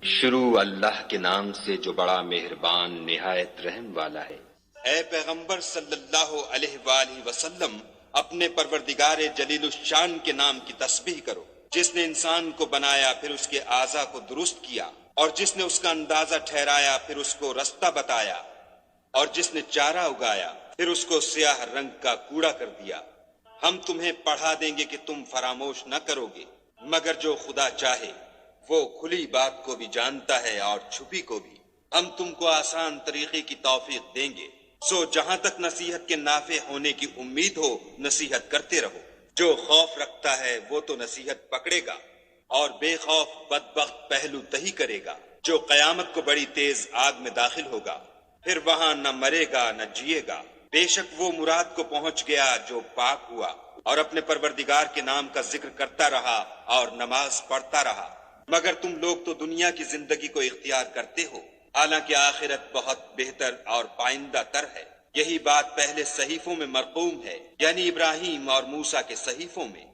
شروع اللہ کے نام سے جو بڑا مہربان نہایت رحم والا ہے۔ اے پیغمبر صلی اللہ علیہ وآلہ وسلم، اپنے پروردگار جلیل الشان کے نام کی تسبیح کرو، جس نے انسان کو بنایا پھر اس کے اعضاء کو درست کیا، اور جس نے اس کا اندازہ ٹھہرایا پھر اس کو رستہ بتایا، اور جس نے چارہ اگایا پھر اس کو سیاہ رنگ کا کوڑا کر دیا۔ ہم تمہیں پڑھا دیں گے کہ تم فراموش نہ کرو گے، مگر جو خدا چاہے وہ کھلی بات کو بھی جانتا ہے اور چھپی کو بھی۔ ہم تم کو آسان طریقے کی توفیق دیں گے، سو جہاں تک نصیحت کے نافع ہونے کی امید ہو نصیحت کرتے رہو۔ جو خوف رکھتا ہے وہ تو نصیحت پکڑے گا، اور بے خوف بدبخت پہلو تہی کرے گا۔ جو قیامت کو بڑی تیز آگ میں داخل ہوگا، پھر وہاں نہ مرے گا نہ جیے گا۔ بے شک وہ مراد کو پہنچ گیا جو پاک ہوا، اور اپنے پروردگار کے نام کا ذکر کرتا رہا اور نماز پڑھتا رہا۔ مگر تم لوگ تو دنیا کی زندگی کو اختیار کرتے ہو، حالانکہ آخرت بہت بہتر اور پائندہ تر ہے۔ یہی بات پہلے صحیفوں میں مرقوم ہے، یعنی ابراہیم اور موسیٰ کے صحیفوں میں۔